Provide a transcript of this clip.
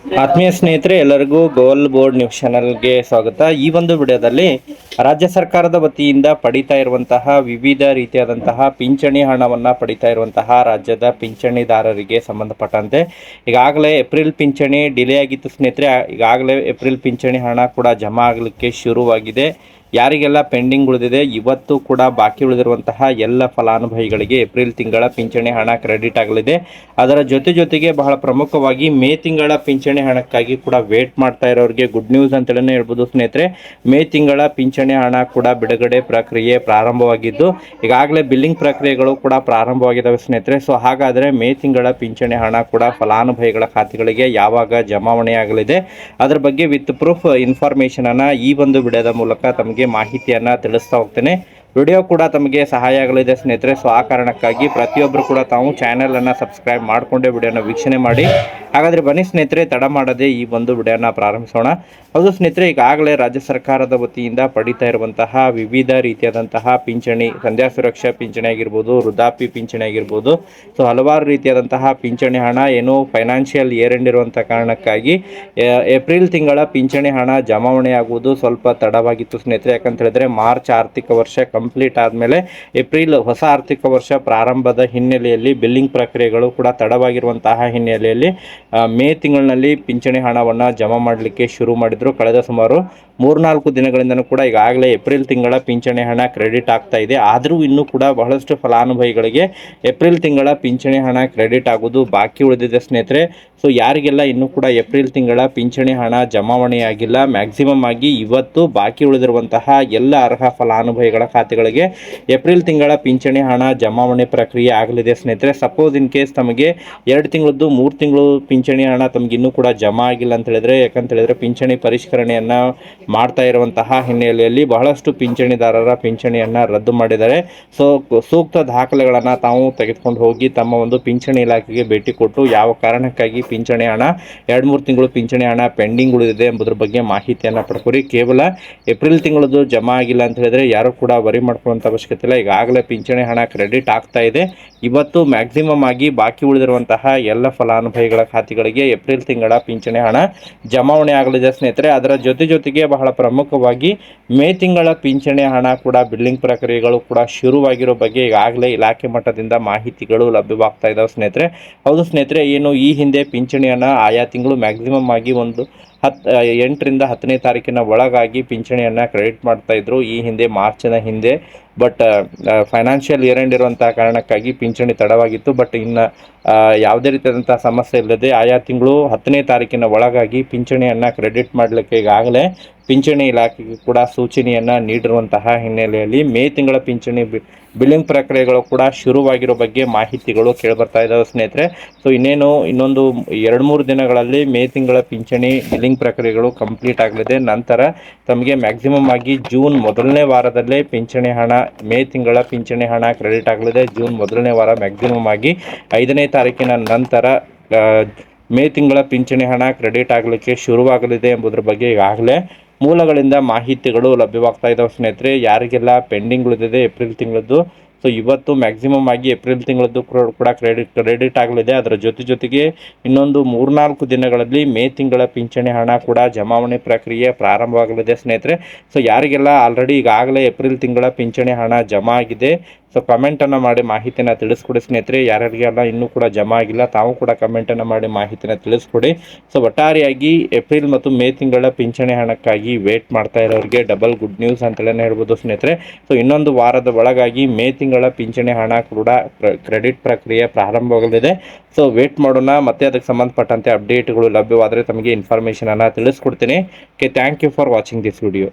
ಆತ್ಮೀಯ ಸ್ನೇಹಿತರೆ, ಎಲ್ಲರಿಗೂ ಗೋಲ್ ಬೋರ್ಡ್ ನ್ಯೂಸ್ ಚಾನಲ್ಗೆ ಸ್ವಾಗತ. ಈ ಒಂದು ವಿಡಿಯೋದಲ್ಲಿ ರಾಜ್ಯ ಸರ್ಕಾರದ ವತಿಯಿಂದ ಪಡಿತಾ ಇರುವಂತಹ ವಿವಿಧ ರೀತಿಯಾದಂತಹ ಪಿಂಚಣಿ ಹಣವನ್ನು ಪಡಿತಾ ಇರುವಂತಹ ರಾಜ್ಯದ ಪಿಂಚಣಿದಾರರಿಗೆ ಸಂಬಂಧಪಟ್ಟಂತೆ ಈಗಾಗಲೇ ಏಪ್ರಿಲ್ ಪಿಂಚಣಿ ಡಿಲೇ ಆಗಿತ್ತು ಸ್ನೇಹಿತರೆ. ಈಗಾಗಲೇ ಏಪ್ರಿಲ್ ಪಿಂಚಣಿ ಹಣ ಕೂಡ ಜಮಾ ಆಗಲಿಕ್ಕೆ ಶುರುವಾಗಿದೆ. ಯಾರಿಗೆಲ್ಲ ಪೆಂಡಿಂಗ್ ಉಳಿದಿದೆ, ಇವತ್ತು ಕೂಡ ಬಾಕಿ ಉಳಿದಿರುವಂತಹ ಎಲ್ಲ ಫಲಾನುಭವಿಗಳಿಗೆ ಏಪ್ರಿಲ್ ತಿಂಗಳ ಪಿಂಚಣಿ ಹಣ ಕ್ರೆಡಿಟ್ ಆಗಲಿದೆ. ಅದರ ಜೊತೆಗೆ ಬಹಳ ಪ್ರಮುಖವಾಗಿ ಮೇ ತಿಂಗಳ ಪಿಂಚಣಿ ಹಣಕ್ಕಾಗಿ ಕೂಡ ವೇಟ್ ಮಾಡ್ತಾ ಇರೋರಿಗೆ ಗುಡ್ ನ್ಯೂಸ್ ಅಂತಲೇ ಹೇಳ್ಬೋದು ಸ್ನೇಹಿತರೆ. ಮೇ ತಿಂಗಳ ಪಿಂಚಣಿ ಹಣ ಕೂಡ ಬಿಡುಗಡೆ ಪ್ರಕ್ರಿಯೆ ಪ್ರಾರಂಭವಾಗಿದ್ದು ಈಗಾಗಲೇ ಬಿಲ್ಲಿಂಗ್ ಪ್ರಕ್ರಿಯೆಗಳು ಕೂಡ ಪ್ರಾರಂಭವಾಗಿದ್ದಾವೆ ಸ್ನೇಹಿತರೆ. ಸೊ ಹಾಗಾದರೆ ಮೇ ತಿಂಗಳ ಪಿಂಚಣಿ ಹಣ ಕೂಡ ಫಲಾನುಭವಿಗಳ ಖಾತೆಗಳಿಗೆ ಯಾವಾಗ ಜಮಾವಣೆ ಆಗಲಿದೆ, ಅದರ ಬಗ್ಗೆ ವಿತ್ ಪ್ರೂಫ್ ಇನ್ಫಾರ್ಮೇಷನ್ ಅನ್ನ ಈ ಒಂದು ವಿಡಿಯೋದ ಮೂಲಕ ತಮಗೆ ಮಾಹಿತಿಯನ್ನು ತಿಳಿಸ್ತಾ ಹೋಗ್ತೇನೆ. ವಿಡಿಯೋ ಕೂಡ ತಮಗೆ ಸಹಾಯ ಆಗಲಿದೆ ಸ್ನೇಹಿತರೆ. ಸೊ ಆ ಕಾರಣಕ್ಕಾಗಿ ಪ್ರತಿಯೊಬ್ಬರು ಕೂಡ ತಾವು ಚಾನೆಲನ್ನು ಸಬ್ಸ್ಕ್ರೈಬ್ ಮಾಡಿಕೊಂಡೇ ವಿಡಿಯೋನ ವೀಕ್ಷಣೆ ಮಾಡಿ. ಹಾಗಾದರೆ ಬನ್ನಿ ಸ್ನೇಹಿತರೆ, ತಡ ಮಾಡದೆ ಈ ಒಂದು ವಿಡಿಯೋನ ಪ್ರಾರಂಭಿಸೋಣ. ಹೌದು ಸ್ನೇಹಿತರೆ, ಈಗಾಗಲೇ ರಾಜ್ಯ ಸರ್ಕಾರದ ವತಿಯಿಂದ ಪಡಿತಾ ಇರುವಂತಹ ವಿವಿಧ ರೀತಿಯಾದಂತಹ ಪಿಂಚಣಿ, ಸಂಧ್ಯಾ ಸುರಕ್ಷಾ ಪಿಂಚಣಿ ಆಗಿರ್ಬೋದು, ವೃದ್ಧಾಪ್ಯ ಪಿಂಚಣಿ ಆಗಿರ್ಬೋದು, ಸೊ ಹಲವಾರು ರೀತಿಯಾದಂತಹ ಪಿಂಚಣಿ ಹಣ ಏನು ಫೈನಾನ್ಷಿಯಲ್ ಇಯರ್ ಎಂಡ್ ಇರುವಂಥ ಕಾರಣಕ್ಕಾಗಿ ಏಪ್ರಿಲ್ ತಿಂಗಳ ಪಿಂಚಣಿ ಹಣ ಜಮಾವಣೆ ಆಗುವುದು ಸ್ವಲ್ಪ ತಡವಾಗಿತ್ತು ಸ್ನೇಹಿತರೆ. ಯಾಕಂತ ಹೇಳಿದ್ರೆ ಮಾರ್ಚ್ ಆರ್ಥಿಕ ವರ್ಷ ಕಂಪ್ಲೀಟ್ ಆದಮೇಲೆ ಏಪ್ರಿಲ್ ಹೊಸ ಆರ್ಥಿಕ ವರ್ಷ ಪ್ರಾರಂಭದ ಹಿನ್ನೆಲೆಯಲ್ಲಿ ಬಿಲ್ಲಿಂಗ್ ಪ್ರಕ್ರಿಯೆಗಳು ಕೂಡ ತಡವಾಗಿರುವಂತಹ ಹಿನ್ನೆಲೆಯಲ್ಲಿ ಮೇ ತಿಂಗಳಿನಲ್ಲಿ ಪಿಂಚಣಿ ಹಣವನ್ನು ಜಮಾ ಮಾಡಲಿಕ್ಕೆ ಶುರು ಮಾಡಿದ್ರು. ಕಳೆದ ಸುಮಾರು 3-4 ದಿನಗಳಿಂದಲೂ ಕೂಡ ಈಗಾಗಲೇ ಏಪ್ರಿಲ್ ತಿಂಗಳ ಪಿಂಚಣಿ ಹಣ ಕ್ರೆಡಿಟ್ ಆಗ್ತಾ ಇದೆ. ಆದರೂ ಇನ್ನೂ ಕೂಡ ಬಹಳಷ್ಟು ಫಲಾನುಭವಿಗಳಿಗೆ ಏಪ್ರಿಲ್ ತಿಂಗಳ ಪಿಂಚಣಿ ಹಣ ಕ್ರೆಡಿಟ್ ಆಗೋದು ಬಾಕಿ ಉಳಿದಿದೆ ಸ್ನೇಹಿತರೆ. ಸೊ ಯಾರಿಗೆಲ್ಲ ಇನ್ನೂ ಕೂಡ ಏಪ್ರಿಲ್ ತಿಂಗಳ ಪಿಂಚಣಿ ಹಣ ಜಮಾವಣೆಯಾಗಿಲ್ಲ, ಮ್ಯಾಕ್ಸಿಮಮ್ ಆಗಿ ಇವತ್ತು ಬಾಕಿ ಉಳಿದಿರುವಂತಹ ಎಲ್ಲ ಅರ್ಹ ಫಲಾನುಭವಿಗಳ ಖಾತೆಗಳಿಗೆ ಏಪ್ರಿಲ್ ತಿಂಗಳ ಪಿಂಚಣಿ ಹಣ ಜಮಾವಣೆ ಪ್ರಕ್ರಿಯೆ ಆಗಲಿದೆ ಸ್ನೇಹಿತರೆ. ಸಪೋಸ್ ಇನ್ ಕೇಸ್ ತಮಗೆ 2 ತಿಂಗಳದ್ದು 3 ತಿಂಗಳು ಪಿಂಚಣಿ ಹಣ ತಮಗೆ ಇನ್ನೂ ಕೂಡ ಜಮಾ ಆಗಿಲ್ಲ ಅಂತ ಹೇಳಿದ್ರೆ, ಯಾಕಂತ ಹೇಳಿದ್ರೆ ಪಿಂಚಣಿ ಪರಿಷ್ಕರಣೆಯನ್ನು ಮಾಡ್ತಾ ಇರುವಂತಹ ಹಿನ್ನೆಲೆಯಲ್ಲಿ ಬಹಳಷ್ಟು ಪಿಂಚಣಿದಾರರ ಪಿಂಚಣಿಯನ್ನು ರದ್ದು ಮಾಡಿದ್ದಾರೆ. ಸೊ ಸೂಕ್ತ ದಾಖಲೆಗಳನ್ನು ತಾವು ತೆಗೆದುಕೊಂಡು ಹೋಗಿ ತಮ್ಮ ಒಂದು ಪಿಂಚಣಿ ಇಲಾಖೆಗೆ ಭೇಟಿ ಕೊಟ್ಟು ಯಾವ ಕಾರಣಕ್ಕಾಗಿ ಪಿಂಚಣಿ ಹಣ 2-3 ತಿಂಗಳು ಪಿಂಚಣಿ ಹಣ ಪೆಂಡಿಂಗ್ ಉಳಿದಿದೆ ಎಂಬುದರ ಬಗ್ಗೆ ಮಾಹಿತಿಯನ್ನು ಪಡ್ಕೊರಿ. ಕೇವಲ ಏಪ್ರಿಲ್ ತಿಂಗಳದ್ದು ಜಮಾ ಆಗಿಲ್ಲ ಅಂತ ಹೇಳಿದ್ರೆ ಯಾರು ಕೂಡ ವರಿ ಮಾಡ್ಕೊಳ್ಳುವಂಥ ಅವಶ್ಯಕತೆ ಇಲ್ಲ. ಈಗಾಗಲೇ ಪಿಂಚಣಿ ಹಣ ಕ್ರೆಡಿಟ್ ಆಗ್ತಾ ಇದೆ. ಇವತ್ತು ಮ್ಯಾಕ್ಸಿಮಮ್ ಆಗಿ ಬಾಕಿ ಉಳಿದಿರುವಂತಹ ಎಲ್ಲ ಫಲಾನುಭವಿಗಳ ಖಾತೆಗಳಿಗೆ ಏಪ್ರಿಲ್ ತಿಂಗಳ ಪಿಂಚಣಿ ಹಣ ಜಮಾವಣೆ ಆಗಲಿದೆ ಸ್ನೇಹಿತರೆ. ಅದರ ಜೊತೆಗೆ ಬಹಳ ಪ್ರಮುಖವಾಗಿ ಮೇ ತಿಂಗಳ ಪಿಂಚಣಿ ಹಣ ಕೂಡ ಬಿಲ್ಲಿಂಗ್ ಪ್ರಕ್ರಿಯೆಗಳು ಕೂಡ ಶುರುವಾಗಿರೋ ಬಗ್ಗೆ ಈಗಾಗಲೇ ಇಲಾಖೆ ಮಟ್ಟದಿಂದ ಮಾಹಿತಿಗಳು ಲಭ್ಯವಾಗ್ತಾ ಇದ್ದಾವೆ ಸ್ನೇಹಿತರೆ. ಹೌದು ಸ್ನೇಹಿತರೆ, ಏನು ಈ ಹಿಂದೆ ಪಿಂಚಣಿಯನ್ನು ಆಯಾ ತಿಂಗಳು ಮ್ಯಾಕ್ಸಿಮಮ್ ಆಗಿ ಒಂದು 8ರಿಂದ 10ನೇ ತಾರೀಕಿನ ಒಳಗಾಗಿ ಪಿಂಚಣಿಯನ್ನು ಕ್ರೆಡಿಟ್ ಮಾಡ್ತಾ ಇದ್ರು ಈ ಹಿಂದೆ, ಮಾರ್ಚಿನ ಹಿಂದೆ. ಬಟ್ ಫೈನಾನ್ಷಿಯಲ್ ಇಯರ್ ಎಂಡ್ ಇರುವಂಥ ಕಾರಣಕ್ಕಾಗಿ ಪಿಂಚಣಿ ತಡವಾಗಿತ್ತು. ಬಟ್ ಇನ್ನು ಯಾವುದೇ ರೀತಿಯಾದಂಥ ಸಮಸ್ಯೆ ಇಲ್ಲದೆ ಆಯಾ ತಿಂಗಳು 10ನೇ ತಾರೀಕಿನ ಒಳಗಾಗಿ ಪಿಂಚಣಿಯನ್ನು ಕ್ರೆಡಿಟ್ ಮಾಡಲಿಕ್ಕೆ ಈಗಾಗಲೇ ಪಿಂಚಣಿ ಇಲಾಖೆಗೆ ಕೂಡ ಸೂಚನೆಯನ್ನು ನೀಡಿರುವಂತಹ ಹಿನ್ನೆಲೆಯಲ್ಲಿ ಮೇ ತಿಂಗಳ ಪಿಂಚಣಿ ಬಿಲ್ಲಿಂಗ್ ಪ್ರಕ್ರಿಯೆಗಳು ಕೂಡ ಶುರುವಾಗಿರೋ ಬಗ್ಗೆ ಮಾಹಿತಿಗಳು ಕೇಳಿಬರ್ತಾ ಇದ್ದಾವೆ ಸ್ನೇಹಿತರೆ. ಸೊ ಇನ್ನೊಂದು 2-3 ದಿನಗಳಲ್ಲಿ ಮೇ ತಿಂಗಳ ಪಿಂಚಣಿ ಬಿಲ್ಲಿಂಗ್ ಪ್ರಕ್ರಿಯೆಗಳು ಕಂಪ್ಲೀಟ್ ಆಗಲಿದೆ. ನಂತರ ತಮಗೆ ಮ್ಯಾಕ್ಸಿಮಮ್ ಆಗಿ ಜೂನ್ ಮೊದಲನೇ ವಾರದಲ್ಲೇ ಪಿಂಚಣಿ ಹಣ, ಮೇ ತಿಂಗಳ ಪಿಂಚಣಿ ಹಣ ಕ್ರೆಡಿಟ್ ಆಗಲಿದೆ. ಜೂನ್ ಮೊದಲನೇ ವಾರ ಮ್ಯಾಕ್ಸಿಮಮ್ ಆಗಿ 5ನೇ ತಾರೀಕಿನ ನಂತರ ಮೇ ತಿಂಗಳ ಪಿಂಚಣಿ ಹಣ ಕ್ರೆಡಿಟ್ ಆಗಲಿಕ್ಕೆ ಶುರುವಾಗಲಿದೆ ಎಂಬುದರ ಬಗ್ಗೆ ಈಗಾಗಲೇ ಮೂಲಗಳಿಂದ ಮಾಹಿತಿಗಳು ಲಭ್ಯವಾಗ್ತಾ ಇದ್ದಾವೆ ಸ್ನೇಹಿತರೆ. ಯಾರಿಗೆಲ್ಲ ಪೆಂಡಿಂಗ್ ಉಳಿದಿದೆ ಏಪ್ರಿಲ್ ತಿಂಗಳದ್ದು, ಸೊ ಇವತ್ತು ಮ್ಯಾಕ್ಸಿಮಮ್ ಆಗಿ ಏಪ್ರಿಲ್ ತಿಂಗಳದ್ದು ಕೂಡ ಕ್ರೆಡಿಟ್ ಆಗಲಿದೆ. ಅದರ ಜೊತೆಗೆ ಇನ್ನೊಂದು 3-4 ದಿನಗಳಲ್ಲಿ ಮೇ ತಿಂಗಳ ಪಿಂಚಣಿ ಹಣ ಕೂಡ ಜಮಾವಣೆ ಪ್ರಕ್ರಿಯೆ ಪ್ರಾರಂಭವಾಗಲಿದೆ ಸ್ನೇಹಿತರೆ. ಸೊ ಯಾರಿಗೆಲ್ಲ ಆಲ್ರೆಡಿ ಈಗಾಗಲೇ ಏಪ್ರಿಲ್ ತಿಂಗಳ ಪಿಂಚಣಿ ಹಣ ಜಮಾ ಆಗಿದೆ, ಸೊ ಕಮೆಂಟನ್ನು ಮಾಡಿ ಮಾಹಿತಿನ ತಿಳಿಸ್ಕೊಡಿ ಸ್ನೇಹಿತರೆ. ಯಾರಿಗೆಲ್ಲ ಇನ್ನೂ ಕೂಡ ಜಮಾ ಆಗಿಲ್ಲ ತಾವು ಕೂಡ ಕಮೆಂಟನ್ನು ಮಾಡಿ ಮಾಹಿತಿನ ತಿಳಿಸ್ಕೊಡಿ. ಸೊ ಒಟ್ಟಾರೆಯಾಗಿ ಏಪ್ರಿಲ್ ಮತ್ತು ಮೇ ತಿಂಗಳ ಪಿಂಚಣಿ ಹಣಕ್ಕಾಗಿ ವೇಟ್ ಮಾಡ್ತಾ ಇರೋರಿಗೆ ಡಬಲ್ ಗುಡ್ ನ್ಯೂಸ್ ಅಂತಲೇ ಹೇಳ್ಬೋದು ಸ್ನೇಹಿತರೆ. ಸೊ ಇನ್ನೊಂದು ವಾರದ ಒಳಗಾಗಿ ಮೇ ತಿಂಗಳ ಪಿಂಚಣಿ ಹಣ ಕೂಡ ಕ್ರೆಡಿಟ್ ಪ್ರಕ್ರಿಯೆ ಪ್ರಾರಂಭವಾಗಲಿದೆ. ಸೊ ವೇಟ್ ಮಾಡೋಣ. ಮತ್ತೆ ಅದಕ್ಕೆ ಸಂಬಂಧಪಟ್ಟಂತೆ ಅಪ್ಡೇಟ್ಗಳು ಲಭ್ಯವಾದರೆ ತಮಗೆ ಇನ್ಫಾರ್ಮೇಷನನ್ನು ತಿಳಿಸ್ಕೊಡ್ತೀನಿ. Okay, thank you for watching this video.